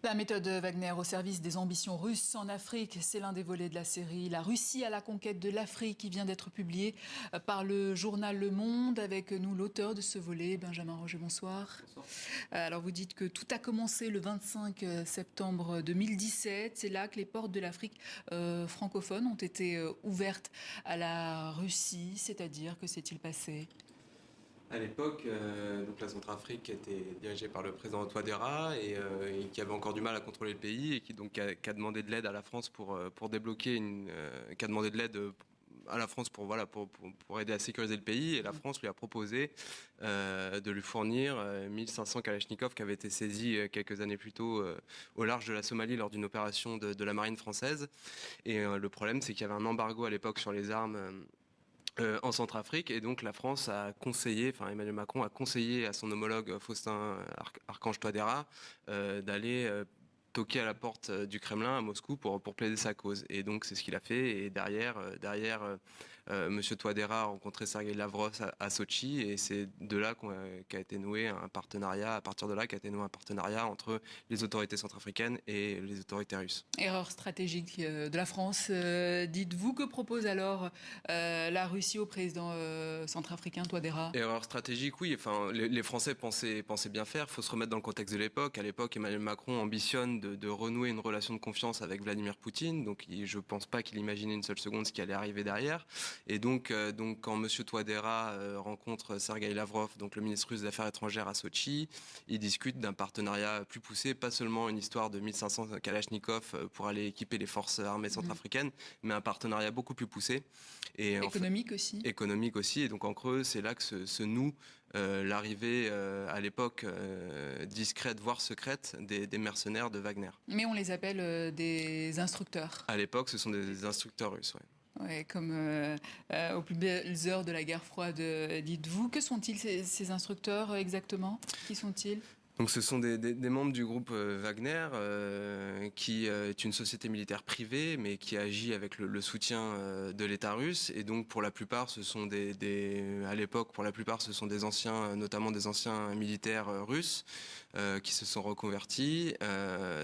La méthode Wagner au service des ambitions russes en Afrique, c'est l'un des volets de la série La Russie à la conquête de l'Afrique qui vient d'être publié par le journal Le Monde. Avec nous l'auteur de ce volet, Benjamin Roger, bonsoir. Bonsoir. Alors vous dites que tout a commencé le 25 septembre 2017. C'est là que les portes de l'Afrique francophone ont été ouvertes à la Russie. C'est-à-dire, que s'est-il passé ? À l'époque, donc la Centrafrique était dirigée par le président Touadéra et qui avait encore du mal à contrôler le pays et qui a demandé de l'aide à la France pour débloquer qui a demandé de l'aide à la France pour aider à sécuriser le pays, et la France lui a proposé de lui fournir 1500 Kalachnikov qui avaient été saisis quelques années plus tôt au large de la Somalie lors d'une opération de la marine française. Et le problème, c'est qu'il y avait un embargo à l'époque sur les armes en Centrafrique, et donc la France a conseillé, enfin Emmanuel Macron a conseillé à son homologue Faustin Archange Touadéra d'aller toquer à la porte du Kremlin à Moscou pour plaider sa cause. Et donc c'est ce qu'il a fait. Et derrière, Monsieur Touadéra a rencontré Sergueï Lavrov à Sotchi, et c'est de là qu'a été noué un partenariat. À partir de là, qu'a été noué un partenariat entre les autorités centrafricaines et les autorités russes. Erreur stratégique de la France, dites-vous. Que propose alors la Russie au président centrafricain Touadéra ? Erreur stratégique, oui. Enfin, les Français pensaient bien faire. Il faut se remettre dans le contexte de l'époque. À l'époque, Emmanuel Macron ambitionne de renouer une relation de confiance avec Vladimir Poutine. Donc, je pense pas qu'il imaginait une seule seconde ce qui allait arriver derrière. Et donc quand Monsieur Touadéra rencontre Sergueï Lavrov, donc le ministre russe des Affaires étrangères à Sotchi, ils discutent d'un partenariat plus poussé, pas seulement une histoire de 1500 Kalachnikov pour aller équiper les forces armées centrafricaines, mais un partenariat beaucoup plus poussé. Et économique aussi. Économique aussi. Et donc en creux, c'est là que se noue l'arrivée à l'époque discrète, voire secrète, des mercenaires de Wagner. Mais on les appelle des instructeurs. À l'époque, ce sont des instructeurs russes, ouais. Ouais, comme aux plus belles heures de la guerre froide, dites-vous. Que sont-ils ces instructeurs exactement ? Qui sont-ils ? Donc ce sont des membres du groupe Wagner, qui est une société militaire privée, mais qui agit avec le soutien de l'État russe. Et donc pour la plupart, ce sont à l'époque, pour la plupart, ce sont des anciens, notamment des anciens militaires russes, qui se sont reconvertis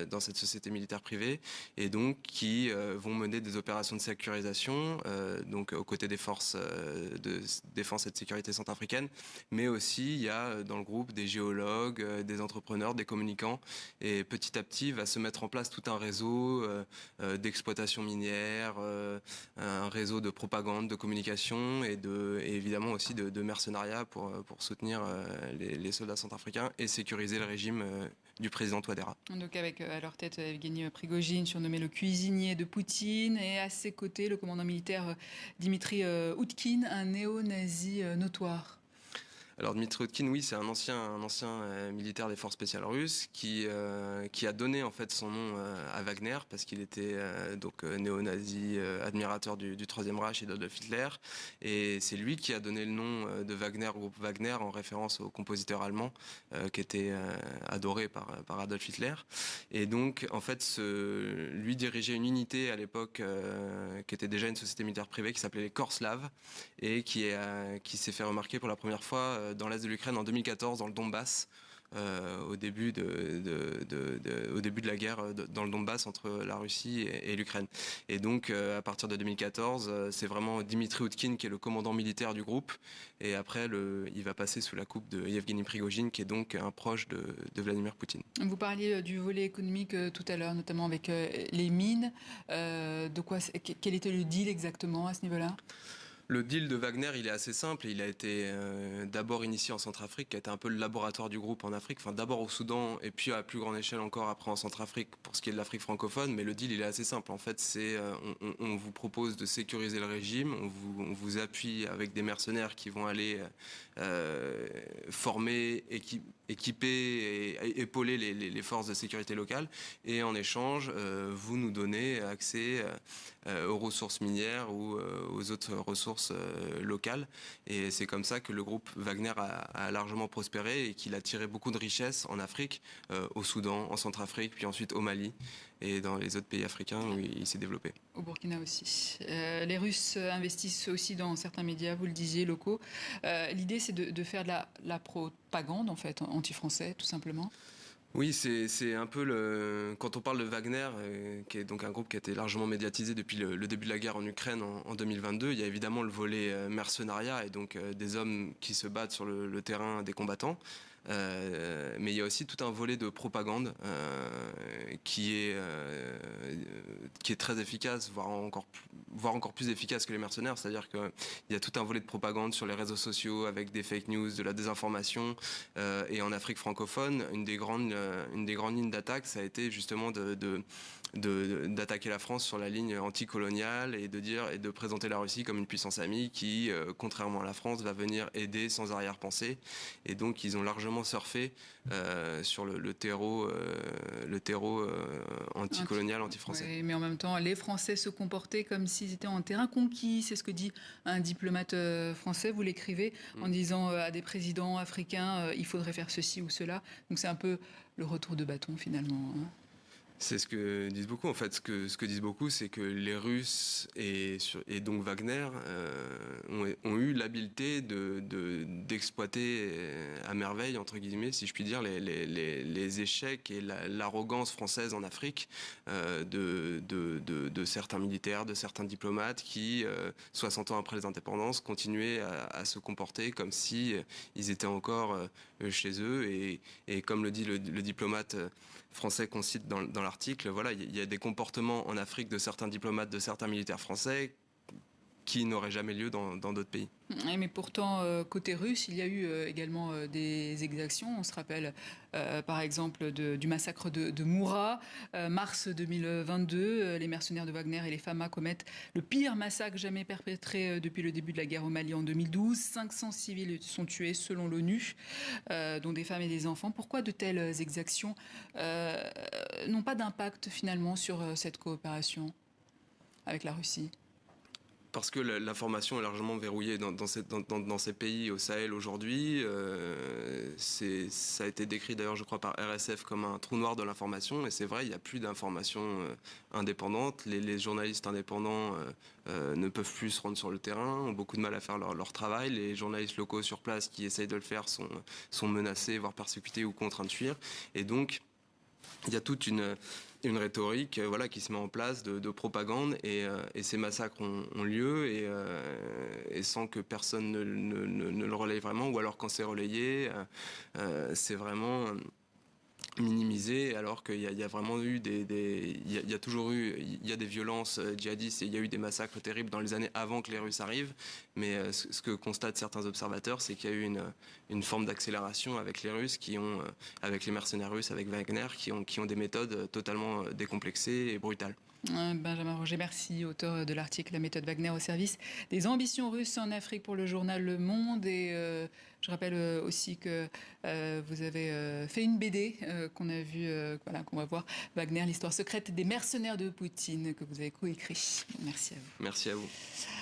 dans cette société militaire privée, et donc qui vont mener des opérations de sécurisation, donc aux côtés des forces de défense et de sécurité centrafricaines. Mais aussi, il y a dans le groupe des géologues, des entrepreneurs, des communicants, et petit à petit va se mettre en place tout un réseau d'exploitation minière, un réseau de propagande, de communication et évidemment aussi de mercenariat pour soutenir les soldats centrafricains et sécuriser le régime du président Touadéra. Donc avec à leur tête Evgeny Prigojine, surnommé le cuisinier de Poutine, et à ses côtés le commandant militaire Dimitri Oudkine, un néo-nazi notoire. Alors Dmitri Oudkine, oui, c'est un ancien militaire des forces spéciales russes qui a donné en fait son nom à Wagner parce qu'il était néo-nazi, admirateur du Troisième Reich et d'Adolf Hitler, et c'est lui qui a donné le nom de Wagner au groupe Wagner en référence au compositeur allemand qui était adoré par Adolf Hitler. Et donc en fait lui dirigeait une unité à l'époque qui était déjà une société militaire privée qui s'appelait les Corps slaves, et qui s'est fait remarquer pour la première fois dans l'est de l'Ukraine en 2014, dans le Donbass, au début de la guerre dans le Donbass entre la Russie et l'Ukraine. Et donc, à partir de 2014, c'est vraiment Dimitri Oudkine qui est le commandant militaire du groupe. Et après, il va passer sous la coupe de Yevgeny Prigojine, qui est donc un proche de Vladimir Poutine. Vous parliez du volet économique tout à l'heure, notamment avec les mines. Quel était le deal exactement à ce niveau-là ? Le deal de Wagner, il est assez simple. Il a été d'abord initié en Centrafrique, qui a été un peu le laboratoire du groupe en Afrique. Enfin, d'abord au Soudan, et puis à plus grande échelle encore après en Centrafrique pour ce qui est de l'Afrique francophone. Mais le deal, il est assez simple. En fait, c'est on vous propose de sécuriser le régime, on vous appuie avec des mercenaires qui vont aller former, équiper et épauler les forces de sécurité locales. Et en échange, vous nous donnez accès aux ressources minières ou aux autres ressources locales. Et c'est comme ça que le groupe Wagner a largement prospéré et qu'il a tiré beaucoup de richesses en Afrique, au Soudan, en Centrafrique, puis ensuite au Mali et dans les autres pays africains où il s'est développé. Au Burkina aussi. Les Russes investissent aussi dans certains médias, vous le disiez, locaux. L'idée, c'est de faire de la propagande, en fait, anti-français, tout simplement. Oui, c'est un peu quand on parle de Wagner, qui est donc un groupe qui a été largement médiatisé depuis le début de la guerre en Ukraine en 2022, il y a évidemment le volet mercenariat et donc des hommes qui se battent sur le terrain des combattants. Mais il y a aussi tout un volet de propagande qui est très efficace, voire encore plus efficace que les mercenaires. C'est-à-dire qu'il y a tout un volet de propagande sur les réseaux sociaux avec des fake news, de la désinformation. Et en Afrique francophone, une des grandes lignes d'attaque, ça a été justement d'attaquer la France sur la ligne anticoloniale et de présenter la Russie comme une puissance amie qui, contrairement à la France, va venir aider sans arrière-pensée. Et donc ils ont largement surfé sur le terreau anticolonial, anti-français. Oui, mais en même temps, les Français se comportaient comme s'ils étaient en terrain conquis. C'est ce que dit un diplomate français. Vous l'écrivez en disant à des présidents africains, il faudrait faire ceci ou cela. Donc c'est un peu le retour de bâton finalement. C'est ce que disent beaucoup. En fait, ce que disent beaucoup, c'est que les Russes et donc Wagner ont eu l'habileté d'exploiter à merveille, entre guillemets, si je puis dire, les échecs et l'arrogance française en Afrique de certains militaires, de certains diplomates qui, 60 ans après les indépendances, continuaient à se comporter comme si ils étaient encore chez eux. Et comme le dit le diplomate français qu'on cite dans l'article, voilà, il y a des comportements en Afrique de certains diplomates, de certains militaires français qui n'auraient jamais lieu dans d'autres pays. Mais pourtant, côté russe, il y a eu également des exactions. On se rappelle par exemple du massacre de Moura, mars 2022. Les mercenaires de Wagner et les FAMA commettent le pire massacre jamais perpétré depuis le début de la guerre au Mali en 2012. 500 civils sont tués selon l'ONU, dont des femmes et des enfants. Pourquoi de telles exactions n'ont pas d'impact finalement sur cette coopération avec la Russie ? Parce que l'information est largement verrouillée dans ces pays au Sahel aujourd'hui. Ça a été décrit d'ailleurs, je crois, par RSF comme un trou noir de l'information. Et c'est vrai, il n'y a plus d'informations indépendantes. Les journalistes indépendants ne peuvent plus se rendre sur le terrain, ont beaucoup de mal à faire leur travail. Les journalistes locaux sur place qui essayent de le faire sont menacés, voire persécutés ou contraints de fuir. Et donc, il y a toute une rhétorique voilà, qui se met en place de propagande et ces massacres ont lieu et sans que personne ne le relaye vraiment, ou alors quand c'est relayé, c'est vraiment minimisé, alors qu'il y a vraiment eu il y a toujours eu, il y a des violences djihadistes et il y a eu des massacres terribles dans les années avant que les Russes arrivent, mais ce que constatent certains observateurs, c'est qu'il y a eu une forme d'accélération avec les Russes avec les mercenaires russes, avec Wagner, qui ont des méthodes totalement décomplexées et brutales. Benjamin Roger, merci, auteur de l'article La méthode Wagner au service des ambitions russes en Afrique pour le journal Le Monde. Et je rappelle aussi que vous avez fait une BD qu'on a vue, voilà, qu'on va voir, Wagner, l'histoire secrète des mercenaires de Poutine, que vous avez coécrit. Merci à vous. Merci à vous.